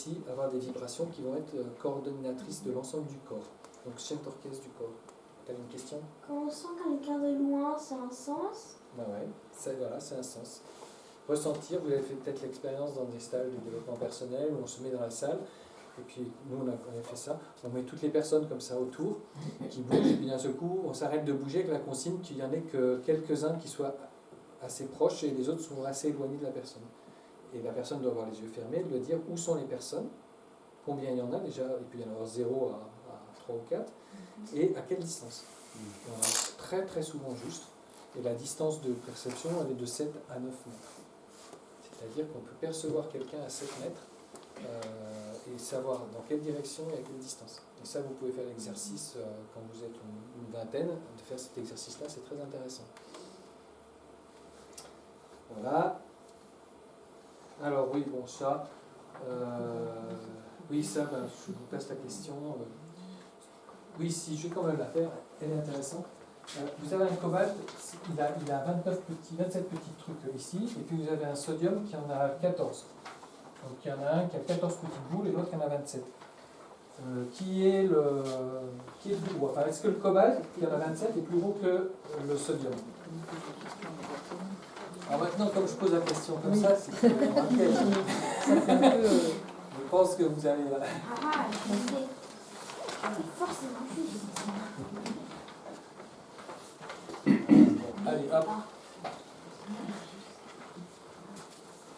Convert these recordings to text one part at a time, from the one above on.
aussi avoir des vibrations qui vont être coordonnatrices de l'ensemble du corps. Donc chef d'orchestre du corps. Tu as une question? Quand on sent quelqu'un de loin, c'est un sens? Ben ouais, voilà, c'est un sens. Ressentir, vous avez fait peut-être l'expérience dans des stages de développement personnel où on se met dans la salle, et puis nous on a fait ça, on met toutes les personnes comme ça autour, qui bougent, et puis d'un seul coup on s'arrête de bouger avec la consigne qu'il n'y en ait que quelques-uns qui soient assez proches et les autres sont assez éloignés de la personne. Et la personne doit avoir les yeux fermés, elle doit dire où sont les personnes, combien il y en a déjà, et puis il y en a 0 à 3 ou 4, et à quelle distance. Et on a très très souvent juste, et la distance de perception elle est de 7 à 9 mètres. C'est-à-dire qu'on peut percevoir quelqu'un à 7 mètres et savoir dans quelle direction et à quelle distance. Et ça, vous pouvez faire l'exercice quand vous êtes une vingtaine, de faire cet exercice-là, c'est très intéressant. Voilà. Alors oui, bon, ça, oui, ça, ben, je vous passe la question. Oui, si, je vais quand même la faire, elle est intéressante. Vous avez un cobalt, il a 27 petits trucs ici, et puis vous avez un sodium qui en a 14. Donc il y en a un qui a 14 petites boules et l'autre qui en a 27. Qui est le plus gros? Enfin, est-ce que le cobalt, qui en a 27, est plus gros que le sodium? Alors maintenant, comme je pose la question comme ça, c'est un piège. Je pense que vous allez... Ah, c'est forcément juste. Allez, hop.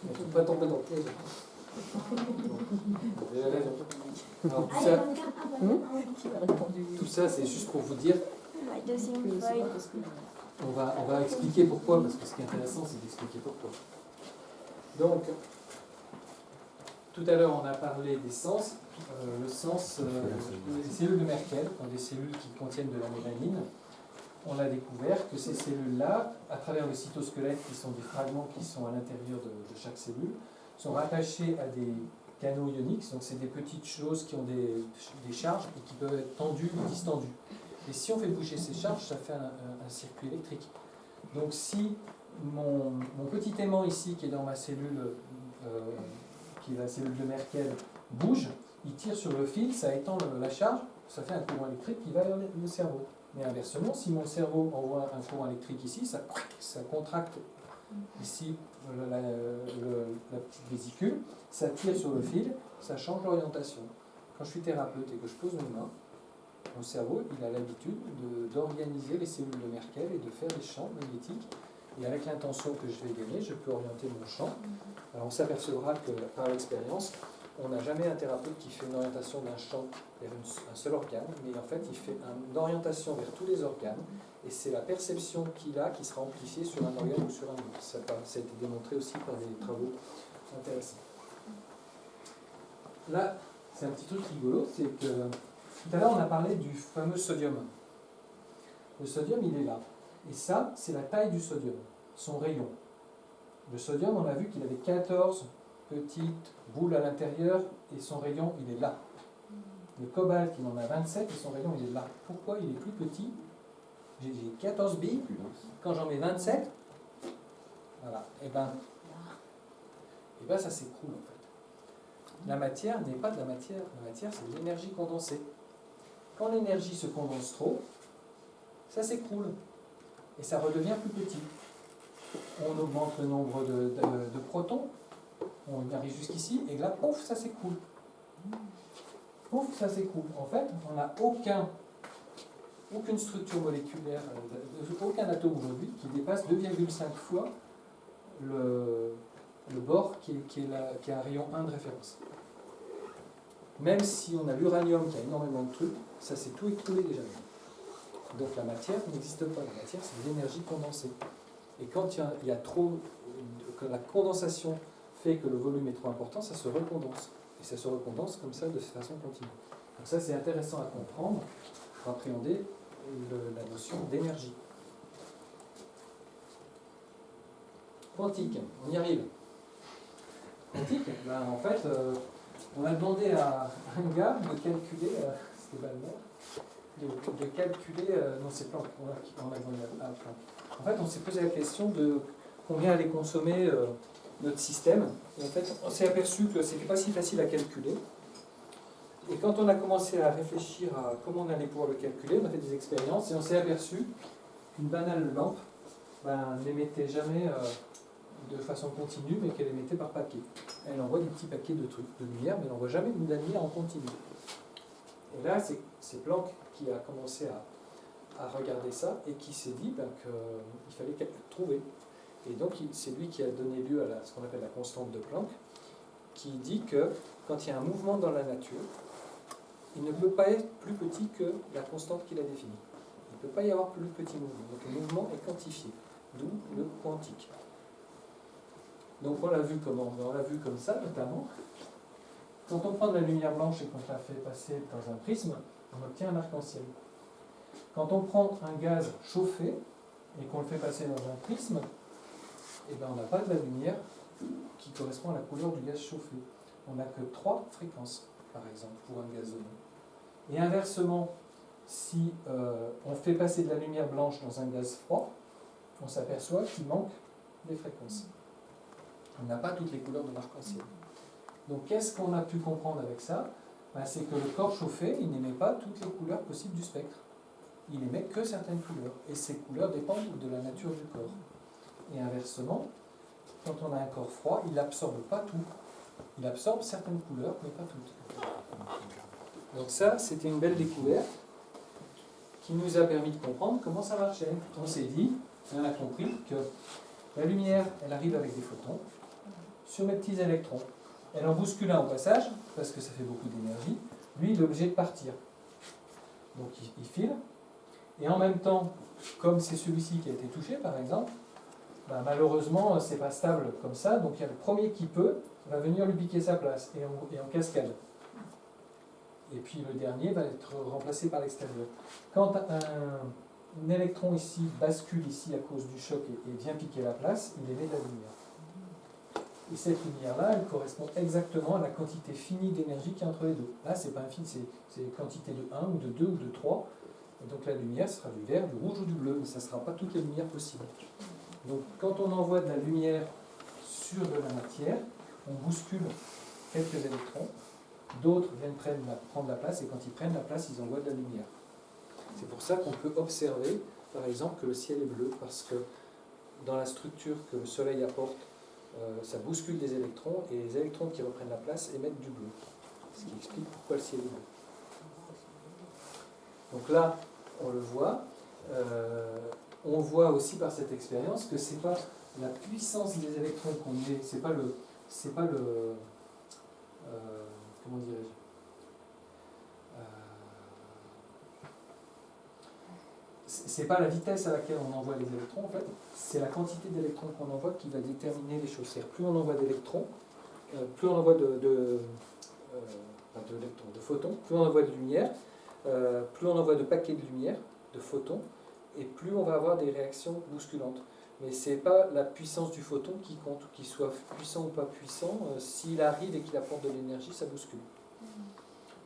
Il ne faut pas tomber dans le piège. Vous avez raison. Alors, tout ça, c'est juste pour vous dire. On va expliquer pourquoi, parce que ce qui est intéressant, c'est d'expliquer pourquoi. Donc, tout à l'heure, on a parlé des sens. Le sens, les cellules de Merkel, des cellules qui contiennent de la mélanine, on a découvert que ces cellules-là, à travers le cytosquelette, qui sont des fragments qui sont à l'intérieur de chaque cellule, sont rattachés à des canaux ioniques, donc c'est des petites choses qui ont des charges et qui peuvent être tendues ou distendues. Et si on fait bouger ces charges, ça fait un circuit électrique. Donc si mon petit aimant ici, qui est dans ma cellule, qui est la cellule de Merkel, bouge, il tire sur le fil, ça étend la charge, ça fait un courant électrique qui va vers le cerveau. Mais inversement, si mon cerveau envoie un courant électrique ici, ça contracte ici la petite vésicule, ça tire sur le fil, ça change l'orientation. Quand je suis thérapeute et que je pose mes mains, mon cerveau, il a l'habitude d'organiser les cellules de Merkel et de faire des champs magnétiques. Et avec l'intention que je vais gagner, je peux orienter mon champ. Alors on s'apercevra que par l'expérience, on n'a jamais un thérapeute qui fait une orientation d'un champ vers un seul organe, mais en fait il fait une orientation vers tous les organes, et c'est la perception qu'il a qui sera amplifiée sur un organe ou sur un autre. Ça a été démontré aussi par des travaux intéressants. Là, c'est un petit truc rigolo, c'est que tout à l'heure on a parlé du fameux sodium. Le sodium, il est là. Et ça, c'est la taille du sodium, son rayon. Le sodium, on a vu qu'il avait 14 petites boules à l'intérieur et son rayon, il est là. Le cobalt, il en a 27 et son rayon, il est là. Pourquoi il est plus petit? J'ai 14 billes, quand j'en mets 27, voilà, et ben ça s'écroule en fait. La matière n'est pas de la matière c'est de l'énergie condensée. Quand l'énergie se condense trop, ça s'écroule et ça redevient plus petit. On augmente le nombre de protons, on arrive jusqu'ici, et là, pouf, ça s'écroule. Pouf, ça s'écroule. En fait, on n'a aucune structure moléculaire, aucun atome aujourd'hui qui dépasse 2,5 fois le bord qui est un rayon 1 de référence. Même si on a l'uranium qui a énormément de trucs, ça s'est tout écroulé déjà. Donc la matière n'existe pas. La matière, c'est de l'énergie condensée. Et quand il y a trop, que la condensation fait que le volume est trop important, ça se recondense. Et ça se recondense comme ça de façon continue. Donc ça, c'est intéressant à comprendre pour appréhender la notion d'énergie. Quantique, on y arrive. Quantique, ben, en fait, on a demandé à un gars de calculer, c'était Balmer, de calculer, non c'est Planck, on a demandé à Planck. En fait, on s'est posé la question de combien allait consommer notre système. Et en fait, on s'est aperçu que ce n'était pas si facile à calculer. Et quand on a commencé à réfléchir à comment on allait pouvoir le calculer, on a fait des expériences et on s'est aperçu qu'une banale lampe n'émettait jamais de façon continue, mais qu'elle émettait par paquet. Elle envoie des petits paquets de trucs, de lumière, mais elle n'envoie jamais de la lumière en continu. Et là, c'est Planck qui a commencé à regarder ça et qui s'est dit qu'il fallait trouver. Et donc, c'est lui qui a donné lieu à ce qu'on appelle la constante de Planck, qui dit que quand il y a un mouvement dans la nature, il ne peut pas être plus petit que la constante qu'il a définie. Il ne peut pas y avoir plus petit mouvement. Donc le mouvement est quantifié, d'où le quantique. Donc on l'a vu comment? On l'a vu comme ça, notamment. Quand on prend de la lumière blanche et qu'on la fait passer dans un prisme, on obtient un arc-en-ciel. Quand on prend un gaz chauffé et qu'on le fait passer dans un prisme, eh ben, on n'a pas de la lumière qui correspond à la couleur du gaz chauffé. On n'a que 3 fréquences, par exemple, pour un gaz donné. Et inversement, si on fait passer de la lumière blanche dans un gaz froid, on s'aperçoit qu'il manque des fréquences. On n'a pas toutes les couleurs de l'arc-en-ciel. Donc qu'est-ce qu'on a pu comprendre avec ça? C'est que le corps chauffé, il n'émet pas toutes les couleurs possibles du spectre. Il n'émet que certaines couleurs. Et ces couleurs dépendent de la nature du corps. Et inversement, quand on a un corps froid, il n'absorbe pas tout. Il absorbe certaines couleurs, mais pas toutes. Donc ça, c'était une belle découverte qui nous a permis de comprendre comment ça marchait. On s'est dit, on a compris que la lumière, elle arrive avec des photons sur mes petits électrons. Elle en bouscule un au passage, parce que ça fait beaucoup d'énergie. Lui, il est obligé de partir. Donc il file. Et en même temps, comme c'est celui-ci qui a été touché, par exemple, malheureusement, c'est pas stable comme ça. Donc il y a le premier qui peut, va venir lui piquer sa place, et en cascade. Et puis le dernier va être remplacé par l'extérieur. Quand un électron ici bascule ici à cause du choc et vient piquer la place, il émet de la lumière. Et cette lumière-là, elle correspond exactement à la quantité finie d'énergie qui est entre les deux. Là, c'est pas infini, c'est une quantité de 1 ou de 2 ou de 3. Et donc la lumière sera du vert, du rouge ou du bleu, mais ça ne sera pas toutes les lumières possibles. Donc quand on envoie de la lumière sur de la matière, on bouscule quelques électrons, d'autres viennent prendre la place, et quand ils prennent la place, ils envoient de la lumière. C'est pour ça qu'on peut observer, par exemple, que le ciel est bleu, parce que dans la structure que le soleil apporte, ça bouscule des électrons, et les électrons qui reprennent la place émettent du bleu. Ce qui explique pourquoi le ciel est bleu. Donc là, on le voit. On voit aussi par cette expérience que c'est pas la puissance des électrons qu'on met, c'est pas le comment dirais-je, c'est pas la vitesse à laquelle on envoie les électrons, en fait, c'est la quantité d'électrons qu'on envoie qui va déterminer les choses. C'est-à-dire, plus on envoie d'électrons, plus on envoie de photons, plus on envoie de lumière, plus on envoie de paquets de lumière, de photons, et plus on va avoir des réactions bousculantes. Mais ce n'est pas la puissance du photon qui compte, qu'il soit puissant ou pas puissant. S'il arrive et qu'il apporte de l'énergie, ça bouscule.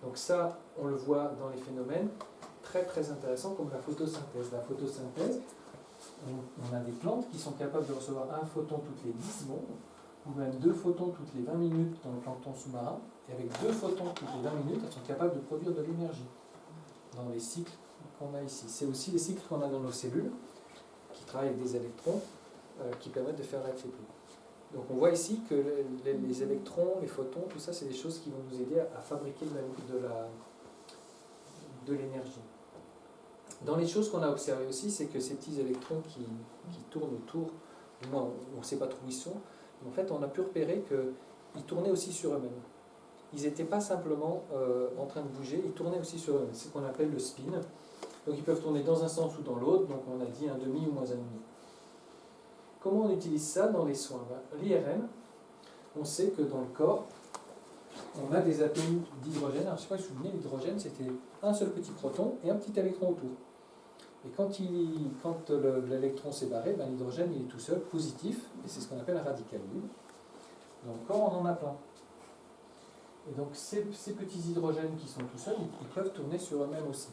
Donc ça, on le voit dans les phénomènes très très intéressants comme la photosynthèse. La photosynthèse, on a des plantes qui sont capables de recevoir un photon toutes les 10 secondes, ou même 2 photons toutes les 20 minutes dans le plancton sous-marin, et avec 2 photons toutes les 20 minutes, elles sont capables de produire de l'énergie dans les cycles qu'on a ici. C'est aussi les cycles qu'on a dans nos cellules, qui travaillent avec des électrons, qui permettent de faire l'ATP. Donc on voit ici que les électrons, les photons, tout ça, c'est des choses qui vont nous aider à fabriquer de l'énergie. Dans les choses qu'on a observées aussi, c'est que ces petits électrons qui tournent autour, du moins on ne sait pas trop où ils sont, mais en fait on a pu repérer qu'ils tournaient aussi sur eux-mêmes. Ils n'étaient pas simplement en train de bouger, ils tournaient aussi sur eux-mêmes. C'est ce qu'on appelle le spin. Donc ils peuvent tourner dans un sens ou dans l'autre, donc on a dit 1,5 ou moins 1,5. Comment on utilise ça dans les soins? L'IRM, on sait que dans le corps, on a des atomes d'hydrogène. Alors je ne sais pas si vous vous souvenez, l'hydrogène c'était un seul petit proton et un petit électron autour. Et quand l'électron s'est barré, l'hydrogène il est tout seul, positif, et c'est ce qu'on appelle un radical libre. Dans le corps, on en a plein. Et donc ces petits hydrogènes qui sont tout seuls, ils peuvent tourner sur eux-mêmes aussi,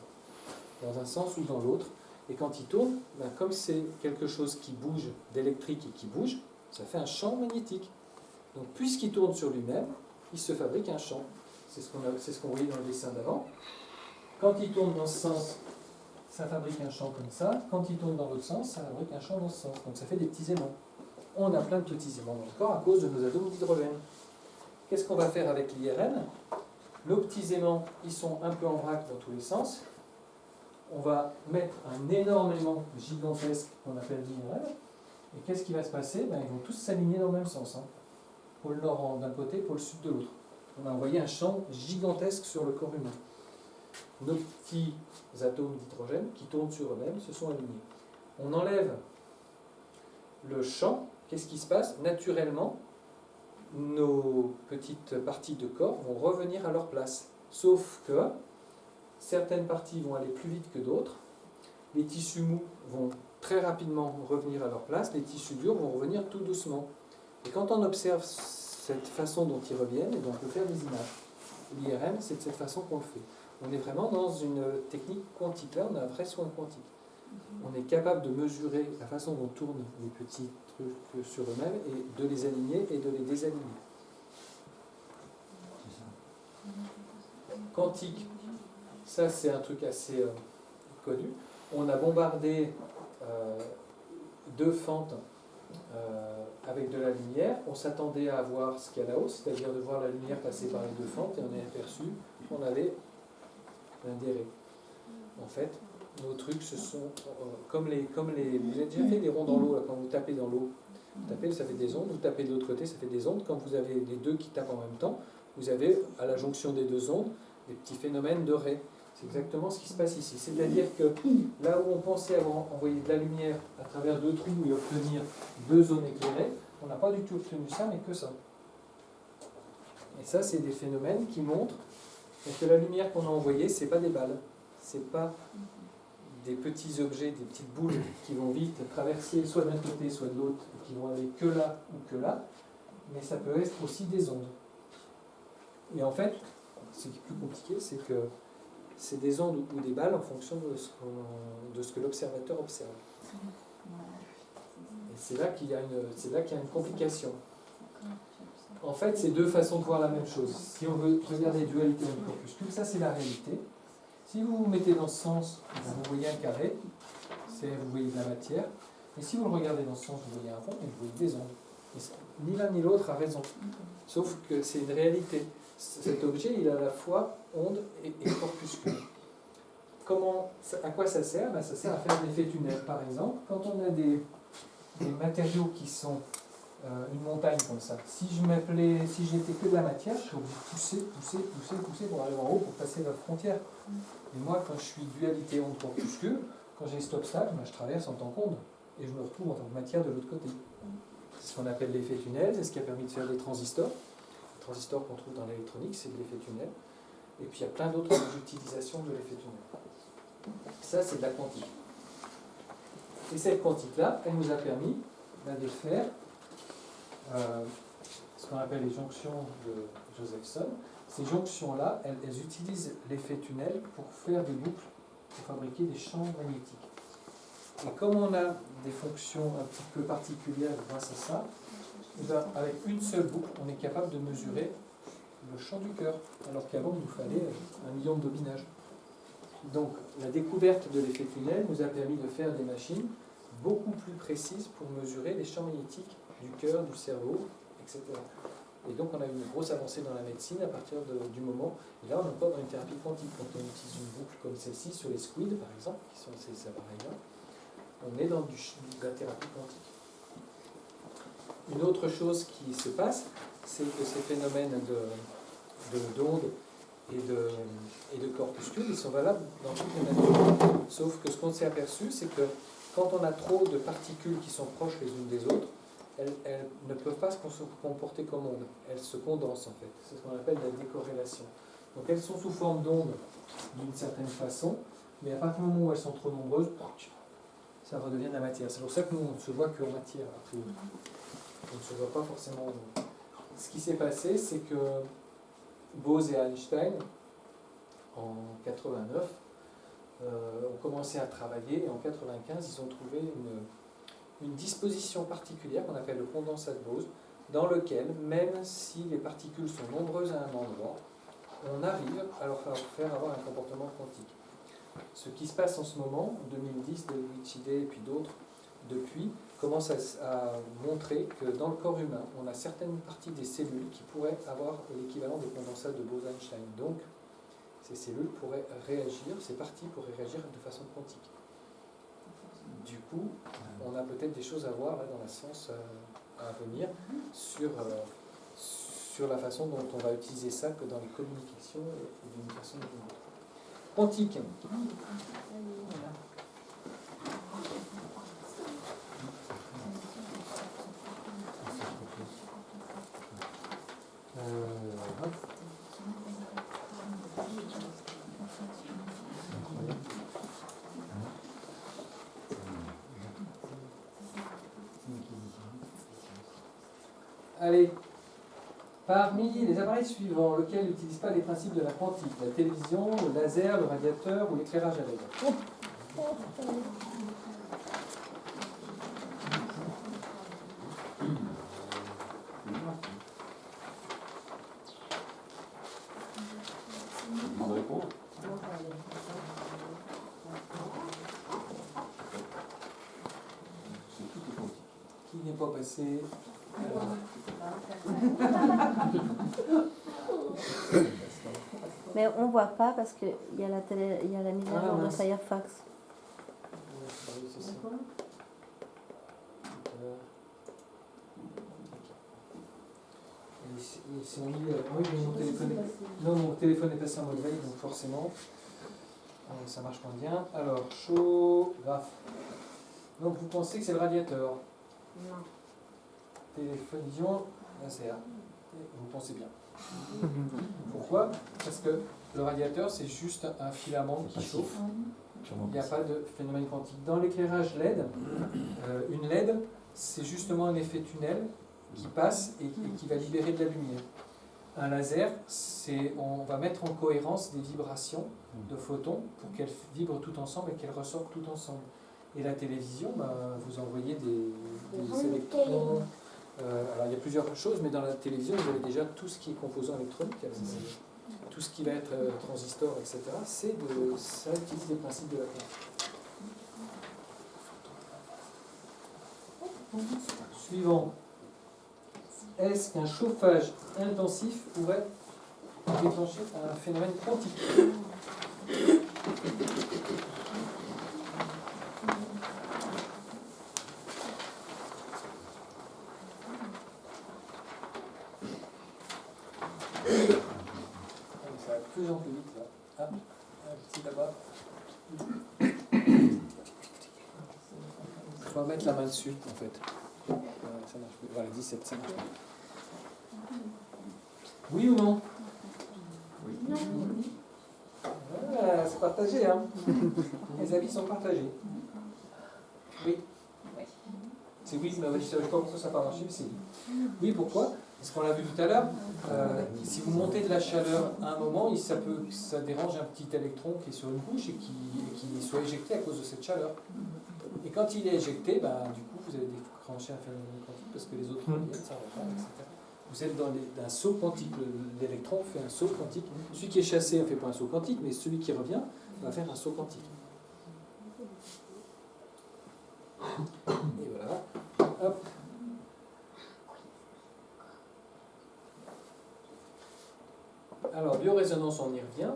dans un sens ou dans l'autre. Et quand ils tournent, comme c'est quelque chose qui bouge, d'électrique et qui bouge, ça fait un champ magnétique. Donc puisqu'il tourne sur lui-même, il se fabrique un champ. C'est ce qu'on voyait dans le dessin d'avant. Quand il tourne dans ce sens, ça fabrique un champ comme ça. Quand il tourne dans l'autre sens, ça fabrique un champ dans ce sens. Donc ça fait des petits aimants. On a plein de petits aimants dans le corps à cause de nos atomes d'hydrogène. Qu'est-ce qu'on va faire avec l'IRN? Nos petits aimants, ils sont un peu en vrac dans tous les sens. On va mettre un énorme aimant gigantesque qu'on appelle l'IRN. Et qu'est-ce qui va se passer? Ils vont tous s'aligner dans le même sens. Pôle nord d'un côté, pôle sud de l'autre. On a envoyé un champ gigantesque sur le corps humain. Nos petits atomes d'hydrogène qui tournent sur eux-mêmes se sont alignés. On enlève le champ, qu'est-ce qui se passe? Naturellement, nos petites parties de corps vont revenir à leur place. Sauf que certaines parties vont aller plus vite que d'autres. Les tissus mous vont très rapidement revenir à leur place, les tissus durs vont revenir tout doucement. Et quand on observe cette façon dont ils reviennent, et donc on peut faire des images. L'IRM, c'est de cette façon qu'on le fait. On est vraiment dans une technique quantique. Là, on a un vrai soin quantique. On est capable de mesurer la façon dont tournent les petits trucs sur eux-mêmes et de les aligner et de les désaligner. Quantique, ça c'est un truc assez connu. On a bombardé deux fentes avec de la lumière. On s'attendait à voir ce qu'il y a là-haut, c'est-à-dire de voir la lumière passer par les deux fentes, et on a aperçu qu'on avait un déré. En fait, nos trucs, ce sont comme les... Vous avez déjà fait des ronds dans l'eau, là, quand vous tapez dans l'eau. Vous tapez, ça fait des ondes. Vous tapez de l'autre côté, ça fait des ondes. Quand vous avez les deux qui tapent en même temps, vous avez, à la jonction des deux ondes, des petits phénomènes de raies. C'est exactement ce qui se passe ici. C'est-à-dire que là où on pensait avoir envoyé de la lumière à travers deux trous et obtenir deux zones éclairées, on n'a pas du tout obtenu ça, mais que ça. Et ça, c'est des phénomènes qui montrent que la lumière qu'on a envoyée, ce n'est pas des balles. Ce n'est pas des petits objets, des petites boules qui vont vite traverser soit d'un côté, soit de l'autre, et qui vont aller que là ou que là, mais ça peut être aussi des ondes. Et en fait, ce qui est plus compliqué, c'est que c'est des ondes ou des balles en fonction de ce que l'observateur observe. Et c'est là qu'il y a une complication. En fait, c'est deux façons de voir la même chose. Si on veut regarder dualité onde-corpuscule, ça c'est la réalité. Si vous vous mettez dans ce sens, vous voyez un carré, vous voyez de la matière. Et si vous le regardez dans ce sens, vous voyez un rond et vous voyez des ondes. Et ni l'un ni l'autre a raison. Sauf que c'est une réalité. Cet objet, il a à la fois onde et corpuscule. À quoi ça sert? Ça sert à faire de l'effet tunnel. Par exemple, quand on a des matériaux qui sont une montagne comme ça, si j'étais que de la matière, je serais obligé de pousser pour aller en haut, pour passer la frontière. Et moi, quand je suis dualité onde-corpuscule, quand j'ai cet obstacle, je traverse en tant qu'onde. Et je me retrouve en tant que matière de l'autre côté. C'est ce qu'on appelle l'effet tunnel, c'est ce qui a permis de faire des transistors. Les transistors qu'on trouve dans l'électronique, c'est de l'effet tunnel. Et puis il y a plein d'autres utilisations de l'effet tunnel. Ça, c'est de la quantique. Et cette quantique-là, elle nous a permis de faire ce qu'on appelle les jonctions de Josephson. Ces jonctions-là, elles utilisent l'effet tunnel pour faire des boucles, pour fabriquer des champs magnétiques. Et comme on a des fonctions un petit peu particulières grâce à ça, avec une seule boucle, on est capable de mesurer le champ du cœur, alors qu'avant il nous fallait 1 million de bobinages. Donc la découverte de l'effet tunnel nous a permis de faire des machines beaucoup plus précises pour mesurer les champs magnétiques du cœur, du cerveau, etc. Et donc on a eu une grosse avancée dans la médecine à partir du moment, et là on est encore dans une thérapie quantique. Quand on utilise une boucle comme celle-ci sur les squids par exemple, qui sont ces appareils-là, on est dans de la thérapie quantique. Une autre chose qui se passe, c'est que ces phénomènes d'ondes et de corpuscules, ils sont valables dans toutes les natures. Sauf que ce qu'on s'est aperçu, c'est que quand on a trop de particules qui sont proches les unes des autres, elles ne peuvent pas se comporter comme ondes. Elles se condensent en fait. C'est ce qu'on appelle la décorrélation. Donc elles sont sous forme d'ondes d'une certaine façon, mais à partir du moment où elles sont trop nombreuses, ça redevient de la matière. C'est pour ça que nous, on ne se voit qu'en matière, a priori. On ne se voit pas forcément en ondes. Ce qui s'est passé, c'est que Bose et Einstein, en 89, ont commencé à travailler, et en 95, ils ont trouvé une disposition particulière qu'on appelle le condensat de Bose, dans lequel, même si les particules sont nombreuses à un endroit, on arrive à leur faire avoir un comportement quantique. Ce qui se passe en ce moment, en 2010, David Chide et puis d'autres, depuis, commencent à montrer que dans le corps humain, on a certaines parties des cellules qui pourraient avoir l'équivalent des condensats de Bose-Einstein. Donc, ces cellules pourraient réagir, ces parties pourraient réagir de façon quantique. Du coup, on a peut-être des choses à voir là, dans la science à venir sur la façon dont on va utiliser ça que dans les communications et d'une façon ou d'une autre. Quantique. Hop. Allez, parmi les appareils suivants, lequel n'utilise pas les principes de la quantique? La télévision, le laser, le radiateur ou l'éclairage à LED? Qui n'est pas passé? Mais on voit pas parce qu'il y a la mise à jour de mince. Firefox. Oui, c'est ça. Ici, on lit, oui, mais mon téléphone est... Non, mon téléphone est passé en mode veille, donc forcément, ça marche moins bien. Alors, chaud, graphe. Donc, vous pensez que c'est le radiateur? Non. Télévision, laser. Vous pensez bien. Pourquoi? Parce que le radiateur, c'est juste un filament qui chauffe. Il n'y a pas de phénomène quantique. Dans l'éclairage LED, une LED, c'est justement un effet tunnel qui passe et qui va libérer de la lumière. Un laser, on va mettre en cohérence des vibrations de photons pour qu'elles vibrent tout ensemble et qu'elles ressortent tout ensemble. Et la télévision, vous envoyez des électrons. Alors il y a plusieurs choses, mais dans la télévision, vous avez déjà tout ce qui est composant électronique, tout ce qui va être transistor, etc. Ça utilise les principes de la quantique. Suivant. Est-ce qu'un chauffage intensif pourrait déclencher un phénomène quantique? Ça va de plus en plus vite là. Ah, un petit là-bas. On va mettre la main dessus en fait. Ça marche plus. Voilà, 17, ça marche plus. Oui ou non? Non. Voilà, c'est partagé, hein. Les avis sont partagés. Oui. C'est oui, mais je ne sais pas pourquoi ça n'a pas marché, mais c'est oui. Oui, pourquoi? Parce qu'on l'a vu tout à l'heure, si vous montez de la chaleur à un moment, ça dérange un petit électron qui est sur une couche et qui soit éjecté à cause de cette chaleur. Et quand il est éjecté, du coup, vous allez déclencher un phénomène quantique parce que les autres viennent, ça repart, etc. Vous êtes dans un saut quantique. L'électron fait un saut quantique. Celui qui est chassé ne fait pas un saut quantique, mais celui qui revient va faire un saut quantique. Et voilà. Hop. Alors, biorésonance, on y revient.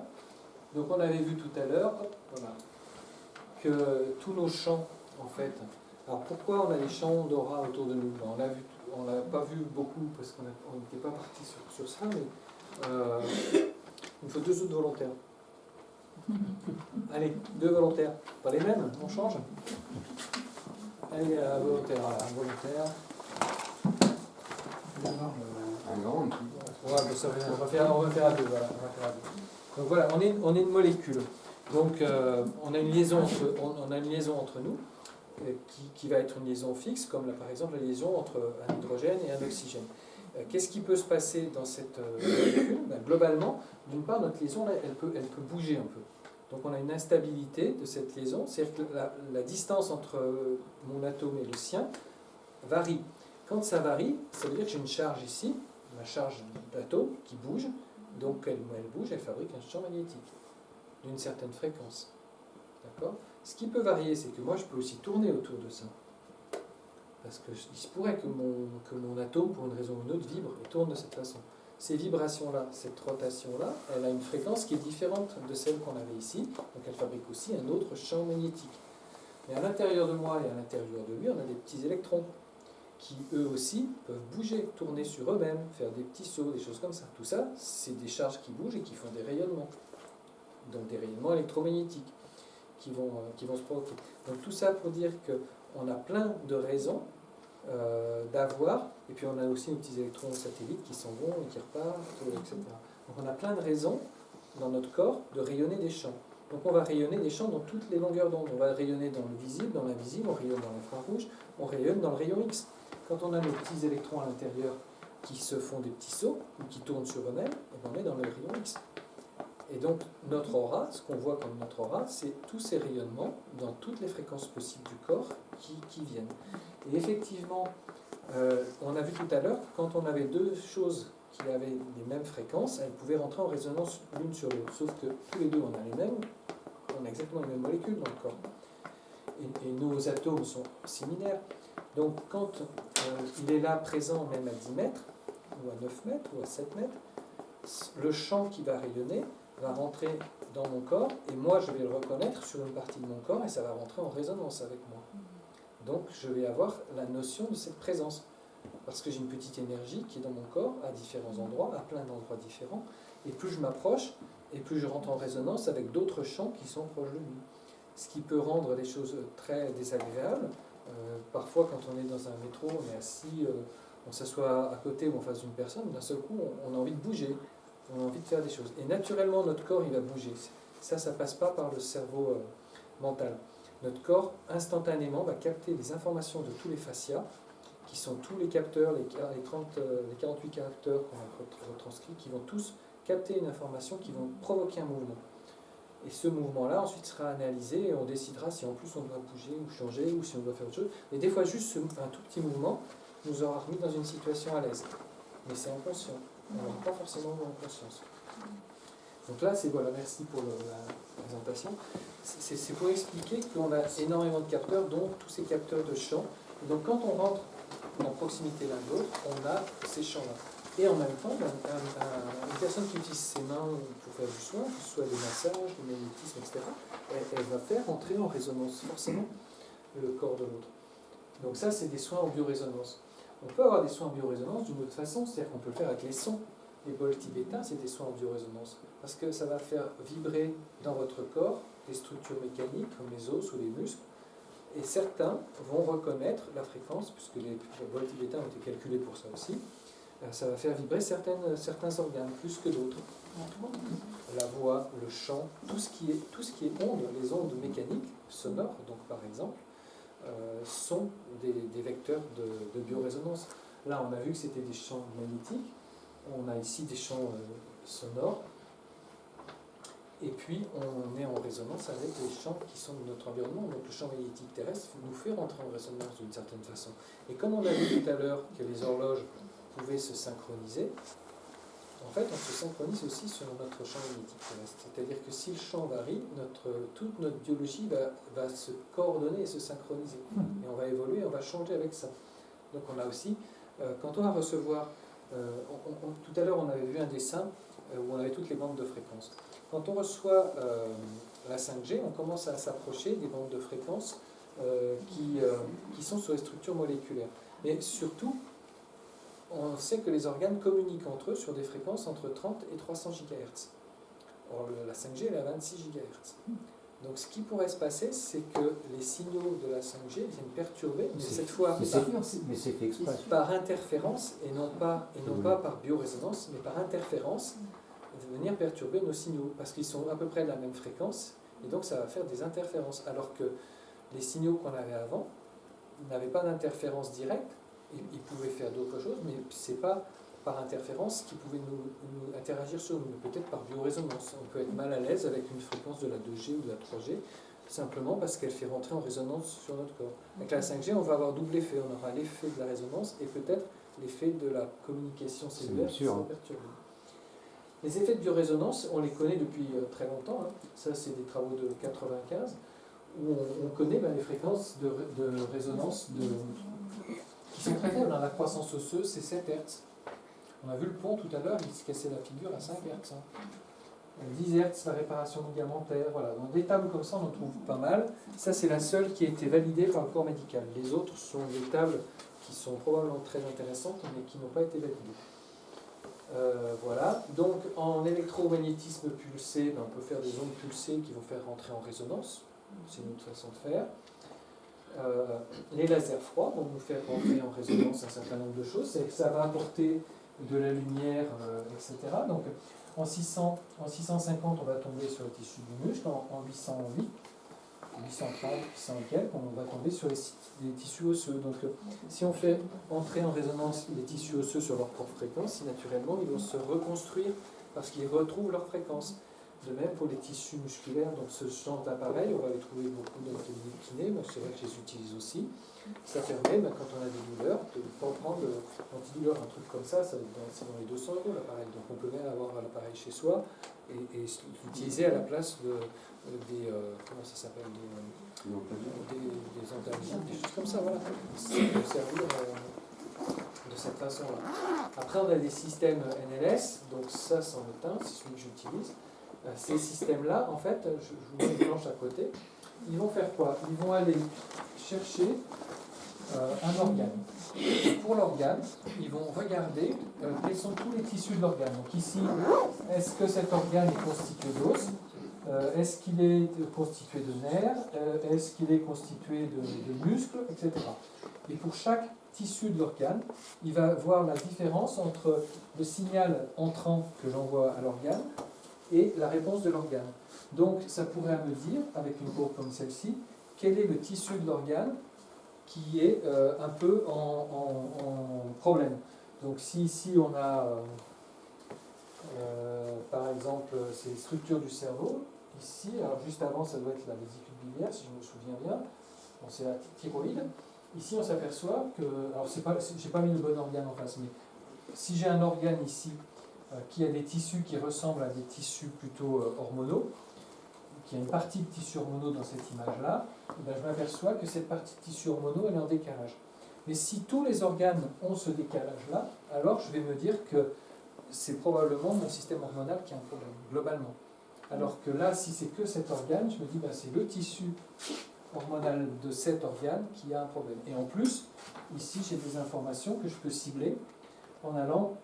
Donc, on avait vu tout à l'heure, voilà, que tous nos champs, en fait. Alors, pourquoi on a des champs d'aura autour de nous? On l'a pas vu beaucoup parce qu'on n'était pas parti sur ça, mais il faut 2 autres volontaires. Allez, 2 volontaires. Pas les mêmes, on change. Allez, volontaire, voilà, un volontaire. Ouais, on va faire à 2, voilà, on va faire à 2. Donc voilà, on est une molécule. Donc on a une liaison entre nous qui va être une liaison fixe, comme là, par exemple la liaison entre un hydrogène et un oxygène. Qu'est-ce qui peut se passer dans cette molécule? Globalement, d'une part, notre liaison là, elle peut bouger un peu. Donc on a une instabilité de cette liaison, c'est-à-dire que la distance entre mon atome et le sien varie. Quand ça varie, ça veut dire que j'ai une charge ici, ma charge d'atome qui bouge, donc elle bouge, elle fabrique un champ magnétique d'une certaine fréquence. D'accord ? Ce qui peut varier, c'est que moi je peux aussi tourner autour de ça. Parce qu'il se pourrait que mon atome, pour une raison ou une autre, vibre et tourne de cette façon. Ces vibrations-là, cette rotation-là, elle a une fréquence qui est différente de celle qu'on avait ici, donc elle fabrique aussi un autre champ magnétique. Mais à l'intérieur de moi et à l'intérieur de lui, on a des petits électrons qui, eux aussi, peuvent bouger, tourner sur eux-mêmes, faire des petits sauts, des choses comme ça. Tout ça, c'est des charges qui bougent et qui font des rayonnements. Donc des rayonnements électromagnétiques qui vont se provoquer. Donc tout ça pour dire qu'on a plein de raisons d'avoir, et puis on a aussi nos petits électrons satellites qui s'en vont et qui repartent, etc. Donc on a plein de raisons dans notre corps de rayonner des champs. Donc on va rayonner des champs dans toutes les longueurs d'onde. On va rayonner dans le visible, dans l'invisible, on rayonne dans l'infrarouge, on rayonne dans le rayon X. Quand on a nos petits électrons à l'intérieur qui se font des petits sauts ou qui tournent sur eux-mêmes, on est dans le rayon X. Et donc notre aura, ce qu'on voit comme notre aura, c'est tous ces rayonnements dans toutes les fréquences possibles du corps qui viennent. Et effectivement, on a vu tout à l'heure, quand on avait deux choses qui avaient les mêmes fréquences, elles pouvaient rentrer en résonance l'une sur l'autre. Sauf que tous les deux, on a les mêmes, on a exactement les mêmes molécules dans le corps. Et nos atomes sont similaires. Donc quand il est là présent même à 10 mètres, ou à 9 mètres, ou à 7 mètres, le champ qui va rayonner va rentrer dans mon corps, et moi je vais le reconnaître sur une partie de mon corps, et ça va rentrer en résonance avec moi. Donc je vais avoir la notion de cette présence, parce que j'ai une petite énergie qui est dans mon corps, à différents endroits, à plein d'endroits différents, et plus je m'approche, et plus je rentre en résonance avec d'autres champs qui sont proches de lui. Ce qui peut rendre les choses très désagréables. Parfois quand on est dans un métro, on est assis, on s'assoit à côté ou en face d'une personne, d'un seul coup on a envie de bouger, on a envie de faire des choses. Et naturellement notre corps il va bouger. Ça passe pas par le cerveau mental. Notre corps instantanément va capter les informations de tous les fascias, qui sont tous les capteurs, les 48 caractères qu'on a retranscrits, qui vont tous capter une information, qui vont provoquer un mouvement. Et ce mouvement-là, ensuite, sera analysé et on décidera si en plus on doit bouger ou changer ou si on doit faire autre chose. Et des fois, juste un tout petit mouvement nous aura remis dans une situation à l'aise. Mais c'est inconscient. On n'aura pas forcément en conscience. Donc là, voilà, merci pour la présentation. C'est pour expliquer qu'on a énormément de capteurs, dont tous ces capteurs de champs. Et donc quand on rentre en proximité l'un de l'autre, on a ces champs-là. Et en même temps, une personne qui utilise ses mains pour faire du soin, que ce soit des massages, du magnétisme, etc., elle va faire entrer en résonance forcément le corps de l'autre. Donc ça, c'est des soins en biorésonance. On peut avoir des soins en biorésonance d'une autre façon, c'est-à-dire qu'on peut le faire avec les sons. Les bols tibétains, c'est des soins en biorésonance. Parce que ça va faire vibrer dans votre corps des structures mécaniques, comme les os ou les muscles. Et certains vont reconnaître la fréquence, puisque les bols tibétains ont été calculés pour ça aussi. Ça va faire vibrer certains organes, plus que d'autres. La voix, le chant, tout ce qui est ondes, les ondes mécaniques, sonores, donc par exemple, sont des vecteurs de biorésonance. Là, on a vu que c'était des champs magnétiques. On a ici des champs sonores, et puis on est en résonance avec les champs qui sont de notre environnement. Donc le champ magnétique terrestre nous fait rentrer en résonance d'une certaine façon. Et comme on a vu tout à l'heure que les horloges pouvaient se synchroniser, en fait on se synchronise aussi sur notre champ magnétique terrestre. C'est-à-dire que si le champ varie, toute notre biologie va se coordonner et se synchroniser. Et on va évoluer, on va changer avec ça. Donc on a aussi, quand on va recevoir... tout à l'heure, on avait vu un dessin où on avait toutes les bandes de fréquences. Quand on reçoit la 5G, on commence à s'approcher des bandes de fréquences qui sont sur les structures moléculaires. Mais surtout, on sait que les organes communiquent entre eux sur des fréquences entre 30 et 300 GHz. Or, la 5G, elle est à 26 GHz. Donc ce qui pourrait se passer, c'est que les signaux de la 5G viennent perturber, mais cette fois par interférence, et non pas par biorésonance, mais par interférence, venir perturber nos signaux, parce qu'ils sont à peu près de la même fréquence, et donc ça va faire des interférences, alors que les signaux qu'on avait avant n'avaient pas d'interférence directe, ils pouvaient faire d'autres choses, mais ce n'est pas par interférence qui pouvaient nous interagir sur nous, peut-être par biorésonance. On peut être mal à l'aise avec une fréquence de la 2G ou de la 3G, tout simplement parce qu'elle fait rentrer en résonance sur notre corps. Avec la 5G, on va avoir double effet. On aura l'effet de la résonance et peut-être l'effet de la communication cellulaire qui sera perturbée. Les effets de biorésonance, on les connaît depuis très longtemps. Ça, c'est des travaux de 95, où on connaît les fréquences de résonance qui sont très faibles. La croissance osseuse, c'est 7 Hz. On a vu le pont tout à l'heure, il se cassait la figure à 5 Hz. 10 Hz, la réparation ligamentaire. Voilà. Donc des tables comme ça, on en trouve pas mal. Ça, c'est la seule qui a été validée par le corps médical. Les autres sont des tables qui sont probablement très intéressantes, mais qui n'ont pas été validées. Voilà. Donc en électromagnétisme pulsé, on peut faire des ondes pulsées qui vont faire rentrer en résonance. C'est une autre façon de faire. Les lasers froids vont nous faire rentrer en résonance un certain nombre de choses. Ça va apporter de la lumière, etc. Donc en 650, on va tomber sur le tissu du muscle. En 808, 830, 800 et quelques, on va tomber sur les tissus osseux. Donc si on fait entrer en résonance les tissus osseux sur leur propre fréquence, naturellement, ils vont se reconstruire parce qu'ils retrouvent leur fréquence. De même pour les tissus musculaires, donc ce genre d'appareil, on va les trouver beaucoup dans l'atelier de kiné, moi c'est vrai que je les utilise aussi. Ça permet, quand on a des douleurs, de ne pas prendre l'antidouleur, un truc comme ça, c'est dans les 200 € l'appareil. Donc on peut bien avoir l'appareil chez soi et l'utiliser à la place des comment ça s'appelle, des antalgiques, des choses comme ça, voilà. Ça peut servir de cette façon-là. Après on a des systèmes NLS, donc ça c'en est un, c'est celui que j'utilise. Ces systèmes-là, en fait, je vous mets une planche à côté, ils vont faire quoi? Ils vont aller chercher un organe. Et pour l'organe, ils vont regarder quels sont tous les tissus de l'organe. Donc ici, est-ce que cet organe est constitué d'os? Est-ce qu'il est constitué de nerfs? Est-ce qu'il est constitué de muscles, etc. Et pour chaque tissu de l'organe, il va voir la différence entre le signal entrant que j'envoie à l'organe et la réponse de l'organe. Donc ça pourrait me dire, avec une courbe comme celle-ci, quel est le tissu de l'organe qui est un peu en problème. Donc si ici on a, par exemple, ces structures du cerveau, ici, alors juste avant ça doit être la vésicule biliaire, si je me souviens bien, bon, c'est la thyroïde. Ici on s'aperçoit que, alors j'ai pas mis le bon organe en face, mais si j'ai un organe ici, qui a des tissus qui ressemblent à des tissus plutôt hormonaux, qui a une partie de tissus hormonaux dans cette image-là, je m'aperçois que cette partie de tissus hormonaux elle est en décalage. Mais si tous les organes ont ce décalage-là, alors je vais me dire que c'est probablement mon système hormonal qui a un problème, globalement. Alors que là, si c'est que cet organe, je me dis c'est le tissu hormonal de cet organe qui a un problème. Et en plus, ici j'ai des informations que je peux cibler en allant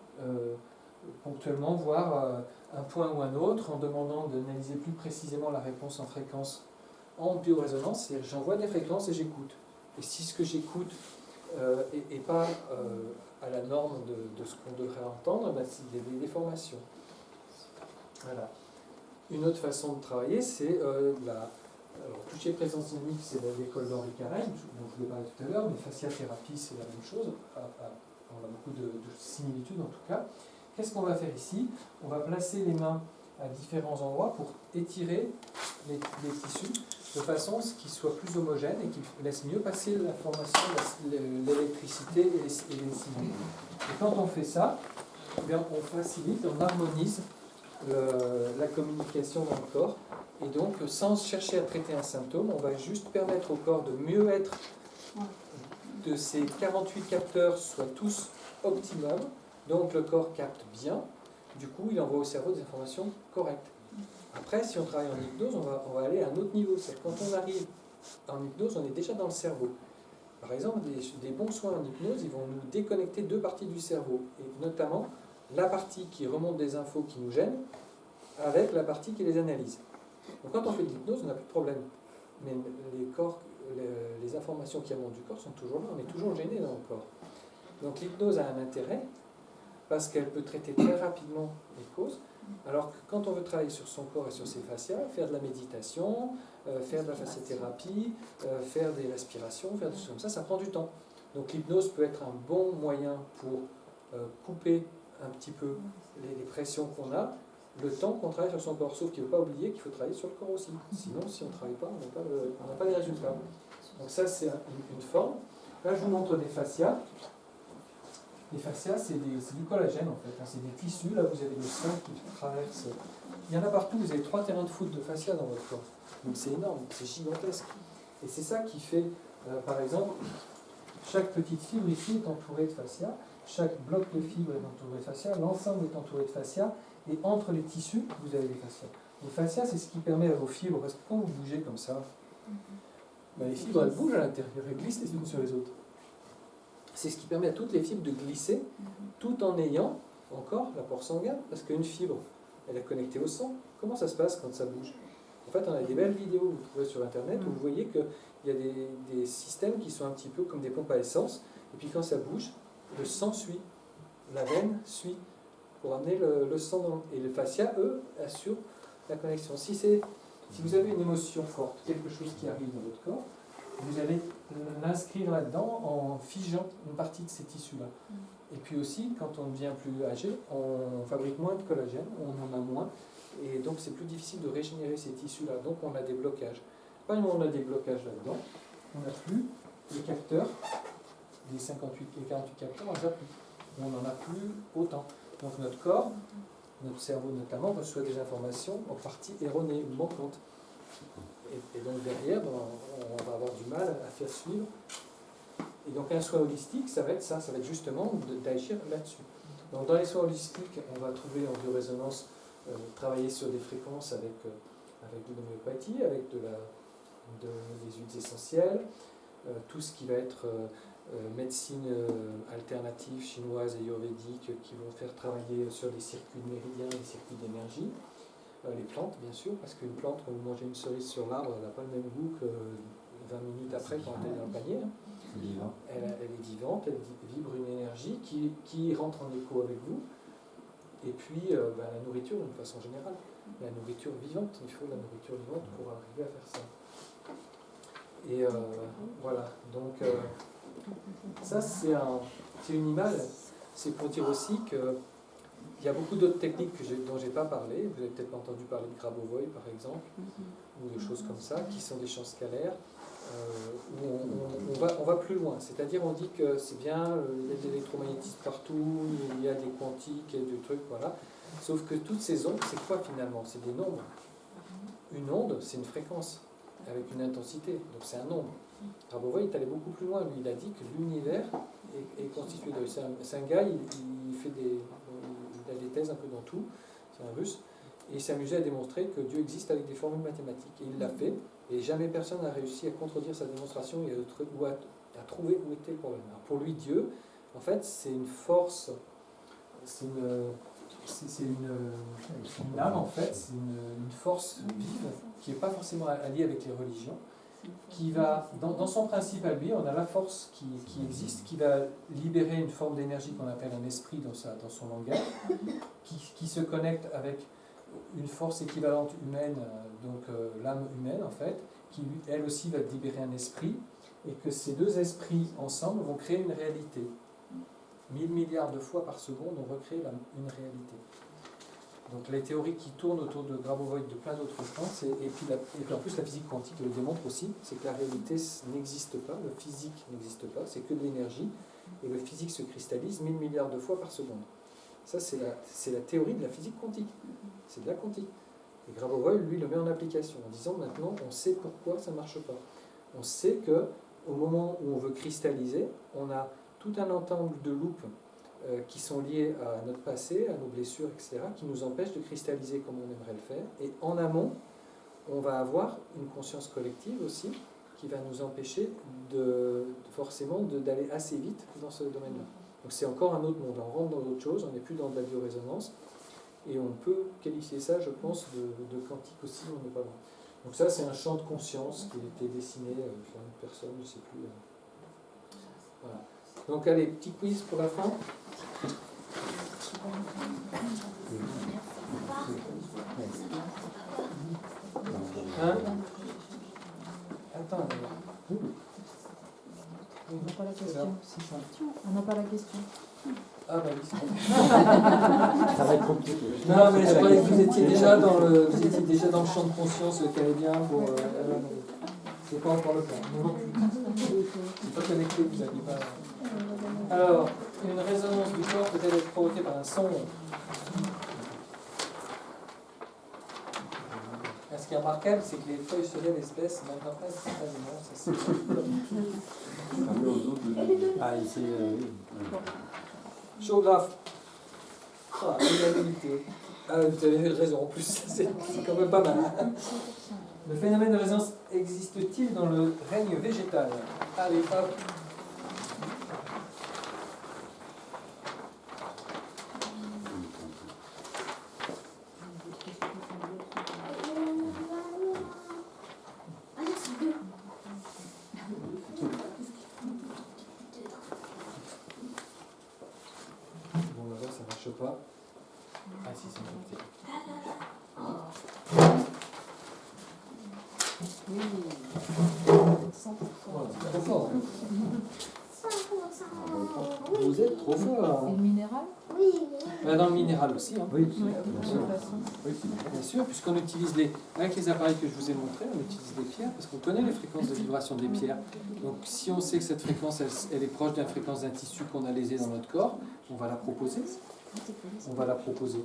ponctuellement voir un point ou un autre, en demandant d'analyser plus précisément la réponse en fréquence en biorésonance, c'est-à-dire j'envoie des fréquences et j'écoute. Et si ce que j'écoute n'est pas à la norme de ce qu'on devrait entendre, il y a des déformations. Voilà. Une autre façon de travailler, c'est alors, toucher présence dynamique, c'est l'école d'Henri Carrel, dont je vous ai parlé tout à l'heure, mais fasciathérapie, c'est la même chose. On a beaucoup de similitudes en tout cas. Qu'est-ce qu'on va faire ici? On va placer les mains à différents endroits pour étirer les tissus de façon à ce qu'ils soient plus homogènes et qu'ils laissent mieux passer l'information, l'électricité et les signaux. Et quand on fait ça, on facilite, on harmonise la communication dans le corps. Et donc, sans chercher à traiter un symptôme, on va juste permettre au corps de mieux être, que ces 48 capteurs soient tous optimums. Donc le corps capte bien, du coup il envoie au cerveau des informations correctes. Après, si on travaille en hypnose, on va aller à un autre niveau. C'est-à-dire quand on arrive en hypnose, on est déjà dans le cerveau. Par exemple, des bons soins en hypnose, ils vont nous déconnecter deux parties du cerveau, et notamment la partie qui remonte des infos qui nous gênent, avec la partie qui les analyse. Donc quand on fait de l'hypnose, on n'a plus de problème. Mais les informations qui remontent du corps sont toujours là, on est toujours gêné dans le corps. Donc l'hypnose a un intérêt, parce qu'elle peut traiter très rapidement les causes, alors que quand on veut travailler sur son corps et sur ses fascias, faire de la méditation, faire de la fasciathérapie, faire des respirations, faire des choses comme ça, ça prend du temps. Donc l'hypnose peut être un bon moyen pour couper un petit peu les pressions qu'on a, le temps qu'on travaille sur son corps. Sauf qu'il ne faut pas oublier qu'il faut travailler sur le corps aussi. Sinon, si on ne travaille pas, on n'a pas les résultats. Donc ça, c'est une forme. Là, je vous montre des fascias. Les fascias, c'est du collagène, en fait. C'est des tissus. Là, vous avez le sang qui traverse. Il y en a partout. Vous avez 3 terrains de foot de fascia dans votre corps. Donc c'est énorme, c'est gigantesque. Et c'est ça qui fait, par exemple, chaque petite fibre ici est entourée de fascia. Chaque bloc de fibre est entouré de fascia. L'ensemble est entouré de fascia. Et entre les tissus, vous avez les fascias. Les fascias, c'est ce qui permet à vos fibres, parce que quand vous bougez comme ça, ben les fibres, elles bougent à l'intérieur, elles glissent les unes sur les autres. C'est ce qui permet à toutes les fibres de glisser, tout en ayant encore l'apport sanguin, parce qu'une fibre, elle est connectée au sang. Comment ça se passe quand ça bouge? En fait, on a des belles vidéos que vous trouvez sur Internet où vous voyez qu'il y a des systèmes qui sont un petit peu comme des pompes à essence, et puis quand ça bouge, le sang suit, la veine suit, pour amener le sang dans. Et les fascias, eux, assurent la connexion. Si vous avez une émotion forte, quelque chose qui arrive dans votre corps, vous allez l'inscrire là-dedans en figeant une partie de ces tissus-là. Et puis aussi, quand on devient plus âgé, on fabrique moins de collagène, on en a moins, et donc c'est plus difficile de régénérer ces tissus-là. Donc on a des blocages. Pas du moment où on a des blocages là-dedans, on n'a plus les capteurs, les 48 et 48 capteurs, on n'a plus. On n'en a plus autant. Donc notre corps, notre cerveau notamment, reçoit des informations en partie erronées ou manquantes. Et donc derrière, on va avoir du mal à faire suivre. Et donc un soin holistique, ça va être ça, ça va être justement d'agir là-dessus. Donc dans les soins holistiques, on va trouver en biorésonance, travailler sur des fréquences avec de l'homéopathie, avec des huiles essentielles, tout ce qui va être médecine alternative chinoise et ayurvédique qui vont faire travailler sur les circuits méridiens, les circuits d'énergie, les plantes bien sûr, parce qu'une plante, quand vous mangez une cerise sur l'arbre, elle n'a pas le même goût que 20 minutes après quand elle est dans le panier. Elle est vivante, elle vibre une énergie qui rentre en écho avec vous. Et puis la nourriture d'une façon générale, la nourriture vivante, il faut la nourriture vivante pour arriver à faire ça. Et voilà, donc ça c'est une image, c'est pour dire aussi qu'il y a beaucoup d'autres techniques dont je n'ai pas parlé. Vous avez peut-être pas entendu parler de Grabovoi par exemple, ou de choses comme ça, qui sont des champs scalaires, où on va plus loin. C'est-à-dire on dit que c'est bien, il y a de l'électromagnétisme partout, il y a des quantiques et des trucs, voilà. Sauf que toutes ces ondes, c'est quoi finalement? C'est des nombres. Une onde, c'est une fréquence, avec une intensité, donc c'est un nombre. Grabovoi est allé beaucoup plus loin, lui il a dit que l'univers est constitué de... C'est un gars, il a des thèses un peu dans tout, c'est un russe, et il s'amusait à démontrer que Dieu existe avec des formules mathématiques. Et il l'a fait, et jamais personne n'a réussi à contredire sa démonstration et à trouver où était le problème. Alors pour lui, Dieu, en fait, c'est une force, c'est une âme, en fait, c'est une force vive qui n'est pas forcément alliée avec les religions, qui va, dans son principe à lui, on a la force qui existe, qui va libérer une forme d'énergie qu'on appelle un esprit dans son langage, qui se connecte avec une force équivalente humaine, donc l'âme humaine en fait, qui elle aussi va libérer un esprit, et que ces deux esprits ensemble vont créer une réalité. 1000 milliards de fois par seconde, on recrée une réalité. Donc les théories qui tournent autour de Grabovoi, de plein d'autres sens, et puis en plus la physique quantique le démontre aussi, c'est que la réalité n'existe pas, le physique n'existe pas, c'est que de l'énergie, et le physique se cristallise 1000 milliards de fois par seconde. Ça c'est la théorie de la physique quantique, c'est de la quantique. Et Grabovoi, lui, le met en application, en disant maintenant on sait pourquoi ça ne marche pas. On sait qu'au moment où on veut cristalliser, on a tout un ensemble de loupes qui sont liées à notre passé, à nos blessures, etc., qui nous empêchent de cristalliser comme on aimerait le faire. Et en amont, on va avoir une conscience collective aussi, qui va nous empêcher forcément d'aller assez vite dans ce domaine-là. Donc c'est encore un autre monde, on rentre dans autre chose, on n'est plus dans de la biorésonance, et on peut qualifier ça, je pense, de quantique aussi, on n'est pas loin. Donc ça, c'est un champ de conscience qui a été dessiné par une personne, je ne sais plus. Voilà. Donc allez, petit quiz pour la fin. Hein? Attends. On n'a pas la question. On n'a pas la question. Ah bah oui, c'est vrai. Ça va être compliqué. Non, mais je croyais que vous étiez déjà dans le champ de conscience canadien pour. C'est pas encore le cas. Non plus. C'est pas connecté, vous n'avez pas. Alors, une résonance du corps peut-elle être provoquée par un son? Ce qui est remarquable, c'est que les feuilles se lèvent espèces, maintenant presque quasiment. Ah, ici, oui. Géographe. Ah, inhabilité. Ah, vous avez raison, en plus, c'est quand même pas mal. Le phénomène de résonance existe-t-il dans le règne végétal? Allez, hop. Bon, là, ça marche pas. Ah, si, c'est connecté. Oui. 100%. Voilà, c'est trop fort. Vous êtes trop fort. Et le minéral? Dans le minéral aussi. Hein. Oui, De bien sûr. toute façon. Bien sûr, puisqu'on utilise avec les appareils que je vous ai montrés, on utilise des pierres parce qu'on connaît les fréquences de vibration des pierres. Donc si on sait que cette fréquence, elle est proche de la fréquence d'un tissu qu'on a lésé dans notre corps, on va la proposer. On va la proposer.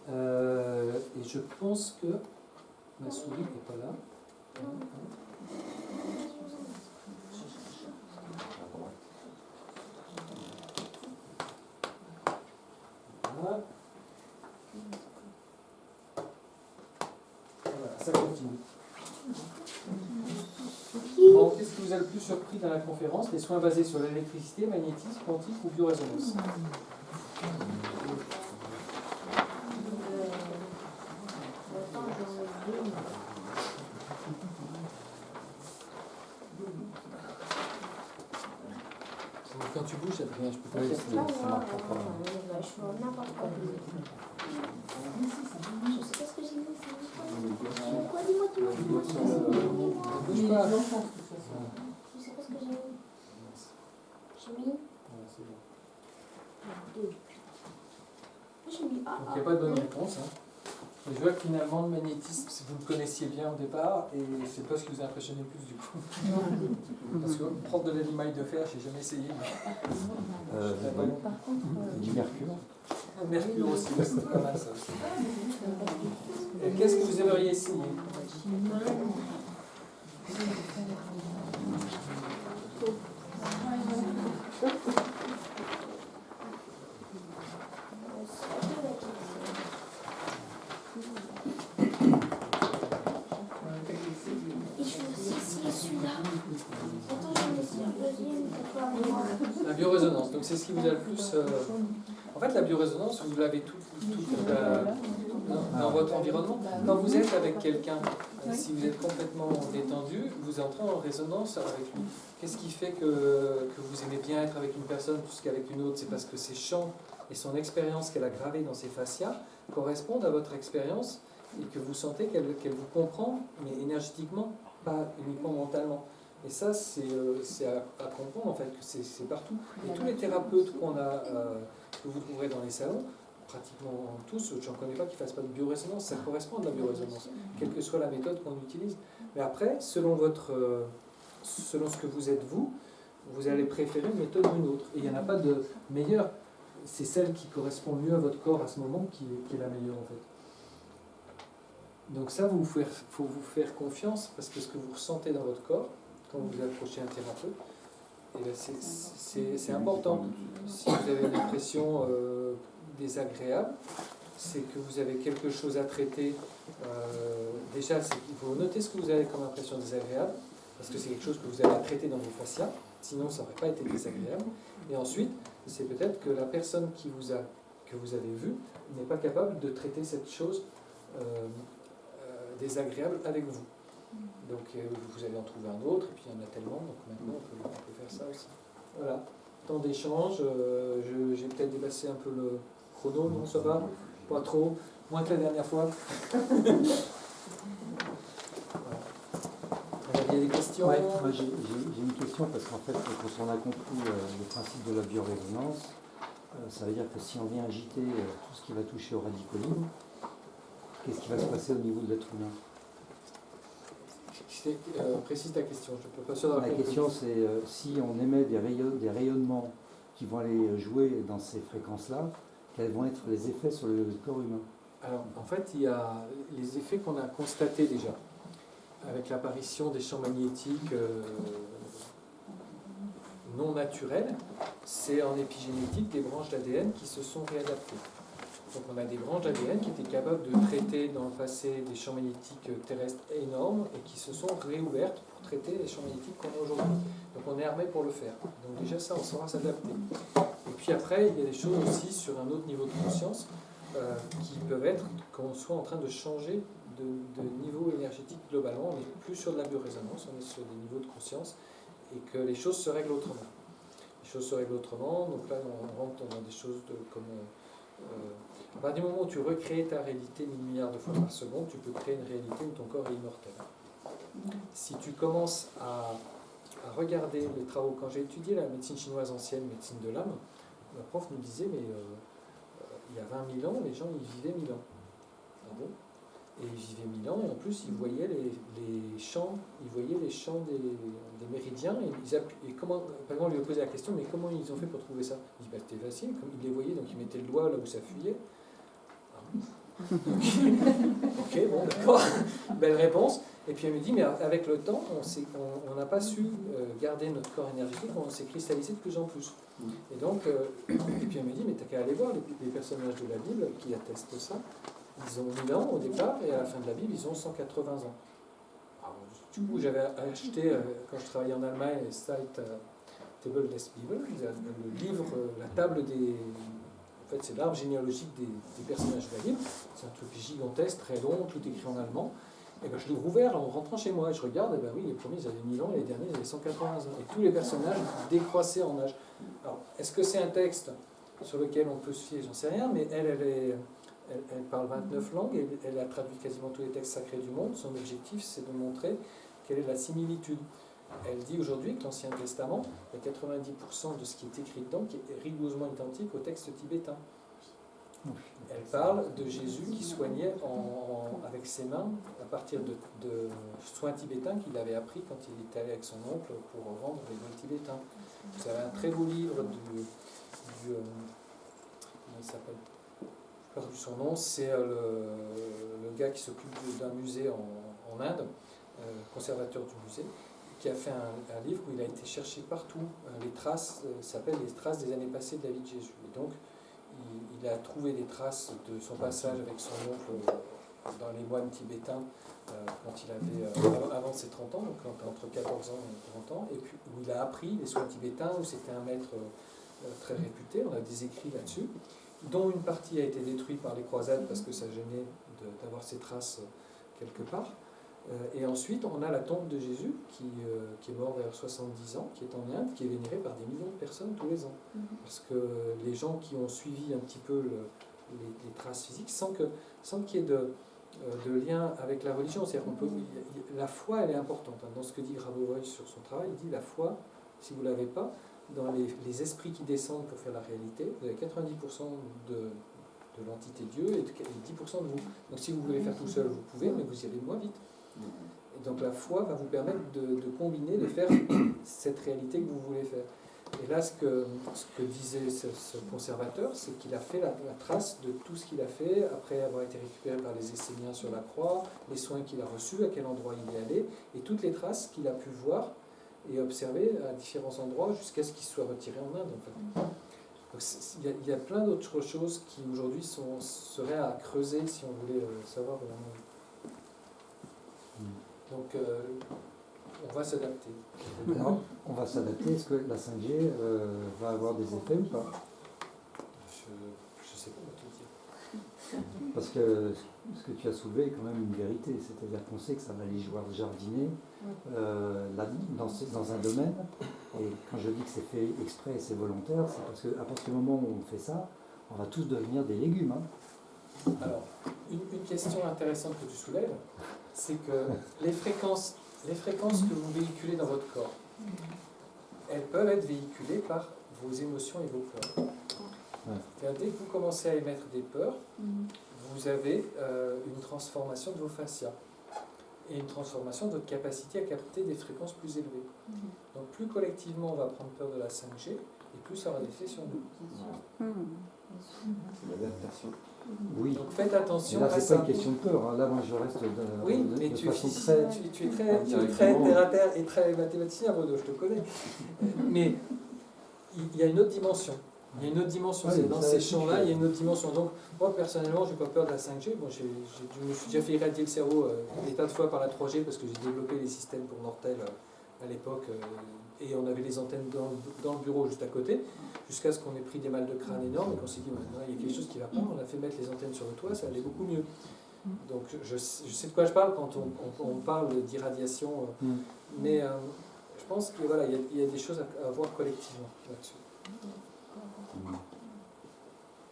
Et je pense que ma souris n'est pas là. Voilà. Voilà, ça continue. Bon, qu'est-ce qui vous a le plus surpris dans la conférence? Les soins basés sur l'électricité, magnétisme, quantique ou biorésonance? Quand tu bouges, ça te rien, je peux pas Oui, faire ça marche pas. Je fais n'importe quoi. Je sais pas ce que j'ai mis. Quoi, dis-moi, dis-moi. bouge pas. Je sais pas ce que j'ai mis. J'ai mis. Voilà, c'est bon. J'ai mis A. Donc il n'y a pas de bonne réponse. Hein. Et je vois que finalement, le magnétisme, vous le connaissiez bien au départ, et c'est pas ce qui vous a impressionné le plus du coup. Parce que prendre de l'allimaille de fer, j'ai jamais essayé. Par contre, Du mercure. Mercure aussi, c'est pas mal ça aussi. Et qu'est-ce que vous aimeriez essayer? La biorésonance, donc c'est ce qui vous a le plus. En fait, la biorésonance, vous l'avez toute dans votre environnement. Quand vous êtes avec quelqu'un, si vous êtes complètement détendu, vous entrez en résonance avec lui. Qu'est-ce qui fait que vous aimez bien être avec une personne plus qu'avec une autre? C'est parce que ses champs et son expérience qu'elle a gravée dans ses fascias correspondent à votre expérience et que vous sentez qu'elle vous comprend, mais énergétiquement, pas uniquement mentalement. Et ça, c'est à comprendre en fait, que c'est partout. Et tous les thérapeutes que vous trouverez dans les salons, pratiquement tous, j'en connais pas qui ne fassent pas de biorésonance, ça correspond à de la biorésonance, quelle que soit la méthode qu'on utilise. Mais après, selon ce que vous êtes vous allez préférer une méthode ou une autre. Et il n'y en a pas de meilleure. C'est celle qui correspond mieux à votre corps à ce moment qui est la meilleure en fait. Donc ça, faut vous faire confiance parce que ce que vous ressentez dans votre corps, quand vous approchez un thérapeute, et ben c'est important. Si vous avez une impression désagréable, c'est que vous avez quelque chose à traiter. Déjà, il faut noter ce que vous avez comme impression désagréable, parce que c'est quelque chose que vous avez à traiter dans vos fascias, sinon ça n'aurait pas été désagréable. Et ensuite, c'est peut-être que la personne que vous avez vue n'est pas capable de traiter cette chose désagréable avec vous. Donc vous allez en trouver un autre, et puis il y en a tellement, donc maintenant on peut faire ça aussi. Voilà, temps d'échange, j'ai peut-être dépassé un peu le chrono, non ça va? Pas trop, moins que la dernière fois. Voilà. Il y a des questions? Ouais, moi j'ai une question parce qu'en fait, quand on a compris le principe de la biorésonance, ça veut dire que si on vient agiter tout ce qui va toucher au radicaux libres, qu'est-ce qui va se passer au niveau de l'être humain? Précise ta question, je ne peux pas sûr d'avoir La compris. question c'est si on émet des rayonnements qui vont aller jouer dans ces fréquences-là, quels vont être les effets sur le corps humain? Alors, en fait, il y a les effets qu'on a constatés déjà, avec l'apparition des champs magnétiques non naturels. C'est en épigénétique des branches d'ADN qui se sont réadaptées. Donc on a des branches d'ADN qui étaient capables de traiter dans le passé des champs magnétiques terrestres énormes et qui se sont réouvertes pour traiter les champs magnétiques qu'on a aujourd'hui. Donc on est armé pour le faire. Donc déjà ça, on saura s'adapter. Et puis après, il y a des choses aussi sur un autre niveau de conscience qui peuvent être qu'on soit en train de changer de niveau énergétique globalement. On n'est plus sur de la biorésonance, on est sur des niveaux de conscience et que les choses se règlent autrement. Les choses se règlent autrement, donc là on rentre dans des choses comme... à partir du moment où tu recrées ta réalité 1000 milliards de fois par seconde, tu peux créer une réalité où ton corps est immortel. Si tu commences à regarder les travaux, quand j'ai étudié la médecine chinoise ancienne, médecine de l'âme, ma prof nous disait, mais il y a 20 000 ans, les gens ils vivaient 1000 ans. Ah bon? Et ils vivaient 1000 ans, et en plus ils voyaient les champs, des méridiens, et comment, par exemple, on lui a posé la question, mais comment ils ont fait pour trouver ça? Il dit, bah, c'était facile, comme ils les voyaient, donc ils mettaient le doigt là où ça fuyait. Ok, bon, d'accord, belle réponse. Et puis elle me dit, mais avec le temps, on n'a pas su garder notre corps énergétique, on s'est cristallisé de plus en plus. Et donc, et puis elle me dit, mais t'as qu'à aller voir les personnages de la Bible qui attestent ça. Ils ont 1000 ans au départ, et à la fin de la Bible, ils ont 180 ans. Alors, du coup, j'avais acheté, quand je travaillais en Allemagne, les Site Table des Bible, le livre, la table des... En fait, c'est l'arbre généalogique des personnages de la Bible. C'est un truc gigantesque, très long, tout écrit en allemand. Et ben, je l'ai rouvert en rentrant chez moi. Et je regarde, et ben oui, les premiers, ils avaient 1000 ans, et les derniers, ils avaient 180 ans. Et tous les personnages décroissaient en âge. Alors, est-ce que c'est un texte sur lequel on peut se fier? J'en sais rien, mais elle parle 29 langues, et elle a traduit quasiment tous les textes sacrés du monde. Son objectif, c'est de montrer quelle est la similitude. Elle dit aujourd'hui que l'Ancien Testament, il y a 90% de ce qui est écrit dedans qui est rigoureusement identique au texte tibétain. Elle parle de Jésus qui soignait avec ses mains à partir de soins tibétains qu'il avait appris quand il était allé avec son oncle pour rendre les dons tibétains. Vous avez un très beau livre comment il s'appelle? Je ne sais pas son nom, c'est le gars qui s'occupe d'un musée en Inde, conservateur du musée, qui a fait un livre où il a été chercher partout les traces, s'appelle les traces des années passées de la vie de Jésus. Et donc, il a trouvé des traces de son passage avec son oncle dans les moines tibétains quand il avait, avant ses 30 ans, donc entre 14 ans et 30 ans, et puis où il a appris les soins tibétains, où c'était un maître très réputé. On a des écrits là-dessus, dont une partie a été détruite par les croisades parce que ça gênait d'avoir ces traces quelque part. Et ensuite, on a la tombe de Jésus qui est mort vers 70 ans, qui est en Inde, qui est vénérée par des millions de personnes tous les ans. Parce que les gens qui ont suivi un petit peu les traces physiques, sans qu'il y ait de lien avec la religion, c'est-à-dire la foi, elle est importante. Dans ce que dit Grabovoi sur son travail, il dit la foi, si vous ne l'avez pas, dans les esprits qui descendent pour faire la réalité, vous avez 90% de l'entité Dieu et 10% de vous. Donc si vous voulez faire tout seul, vous pouvez, mais vous y allez moins vite. Et donc la foi va vous permettre de combiner, de faire cette réalité que vous voulez faire. Et là, ce que disait ce conservateur, c'est qu'il a fait la trace de tout ce qu'il a fait après avoir été récupéré par les Esséniens sur la croix, les soins qu'il a reçus, à quel endroit il est allé, et toutes les traces qu'il a pu voir et observer à différents endroits jusqu'à ce qu'il soit retiré en Inde. En fait. Donc il y a plein d'autres choses qui aujourd'hui seraient à creuser si on voulait savoir vraiment. Donc on va s'adapter. Alors, on va s'adapter. Est-ce que la 5G va avoir des effets ou pas? Je ne sais pas te dire. Parce que ce que tu as soulevé est quand même une vérité. C'est-à-dire qu'on sait que ça va aller jouer jardiner dans un domaine. Et quand je dis que c'est fait exprès et c'est volontaire, c'est parce qu'à partir du moment où on fait ça, on va tous devenir des légumes. Hein. Alors, une question intéressante que tu soulèves, c'est que les fréquences que vous véhiculez dans votre corps, elles peuvent être véhiculées par vos émotions et vos peurs. Dès que vous commencez à émettre des peurs, Mhm. vous avez une transformation de vos fascias et une transformation de votre capacité à capter des fréquences plus élevées. Mhm. Donc plus collectivement on va prendre peur de la 5G, et plus ça aura d'effet sur nous. Bien sûr. Hmm. Bien sûr. C'est l'adaptation. Oui. Donc faites attention Mais là, à c'est ça. pas une question de peur. Hein. Là, moi, je reste Oui, de mais façon tu très... es très terre à terre et très mathématicien, Bruno, je te connais. Mais il y a une autre dimension. Il y a une autre dimension. Oui, C'est dans ça, ces c'est champs-là, sûr. il y a une autre dimension. Donc, moi, personnellement, je n'ai pas peur de la 5G. Bon, je me suis déjà fait irradier le cerveau des tas de fois par la 3G parce que j'ai développé les systèmes pour Nortel à l'époque. Et on avait les antennes dans le bureau juste à côté, jusqu'à ce qu'on ait pris des mal de crâne énormes et qu'on s'est dit, maintenant, il y a quelque chose qui ne va pas. On a fait mettre les antennes sur le toit, ça allait beaucoup mieux. Donc, je sais de quoi je parle quand on parle d'irradiation. Mais je pense qu'il voilà, y a des choses à voir collectivement là-dessus.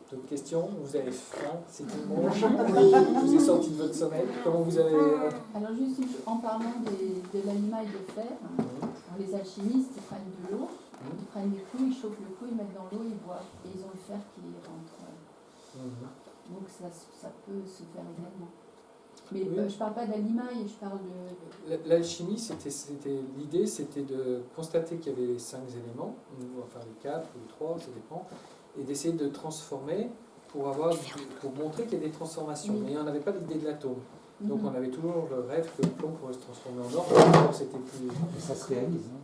D'autres questions? Vous avez faim? C'est tout le monde? Vous êtes sorti de votre sommeil? Comment vous avez... Alors juste en parlant de l'aliment et de fer, alors les alchimistes ils prennent de l'eau, ils prennent des clous, ils chauffent le clou, ils mettent dans l'eau, ils boivent et ils ont le fer qui rentre. Donc ça peut se faire également. Mais Oui. je parle pas d'alimaille, je parle de... L'alchimie, l'idée, c'était de constater qu'il y avait les 5 éléments, enfin les 4 ou les 3, ça dépend, et d'essayer de transformer pour montrer qu'il y a des transformations. Oui. Mais on n'avait pas l'idée de l'atome. Donc Mhm. on avait toujours le rêve que le plomb pourrait se transformer en or. Alors c'était plus... Et ça se réalise. Hein.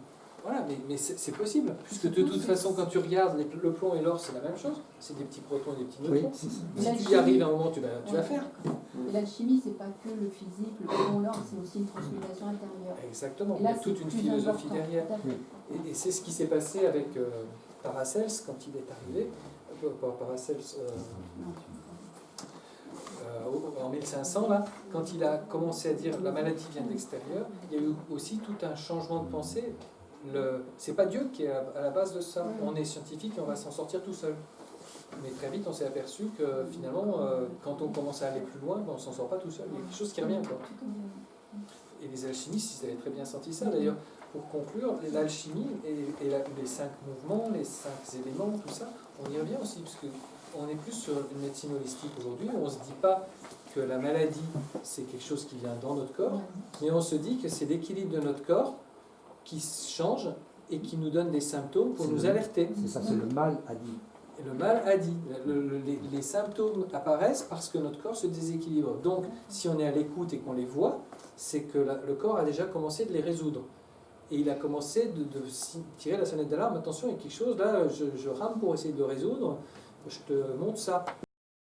Voilà, mais c'est possible, puisque de toute façon, quand tu regardes le plomb et l'or, c'est la même chose. C'est des petits protons et des petits Oui, neutrons. c'est ça. Si tu y arrives à un moment, tu vas faire. Et l'alchimie, c'est pas que le physique, le plomb, l'or, c'est aussi une transmutation intérieure. Exactement, Et il y là, a toute c'est une plus philosophie important. derrière. Tout à fait. Et c'est ce qui s'est passé avec Paracels quand il est arrivé. Paracels en 1500, là, quand il a commencé à dire la maladie vient de l'extérieur, il y a eu aussi tout un changement de pensée. C'est pas Dieu qui est à la base de ça. On est scientifique et on va s'en sortir tout seul. Mais très vite, on s'est aperçu que finalement, quand on commence à aller plus loin, on ne s'en sort pas tout seul. Il y a quelque chose qui revient. Quoi. Et les alchimistes, ils avaient très bien senti ça. D'ailleurs, pour conclure, l'alchimie et les 5 mouvements, les 5 éléments, tout ça, on y revient aussi, parce qu'on est plus sur une médecine holistique aujourd'hui. On ne se dit pas que la maladie, c'est quelque chose qui vient dans notre corps, mais on se dit que c'est l'équilibre de notre corps qui change et qui nous donne des symptômes pour nous alerter. C'est ça, c'est le mal a dit. Et le mal a dit. Les symptômes apparaissent parce que notre corps se déséquilibre. Donc, si on est à l'écoute et qu'on les voit, c'est que le corps a déjà commencé de les résoudre. Et il a commencé de tirer la sonnette d'alarme. Attention, il y a quelque chose, là, je rame pour essayer de le résoudre. Je te montre ça.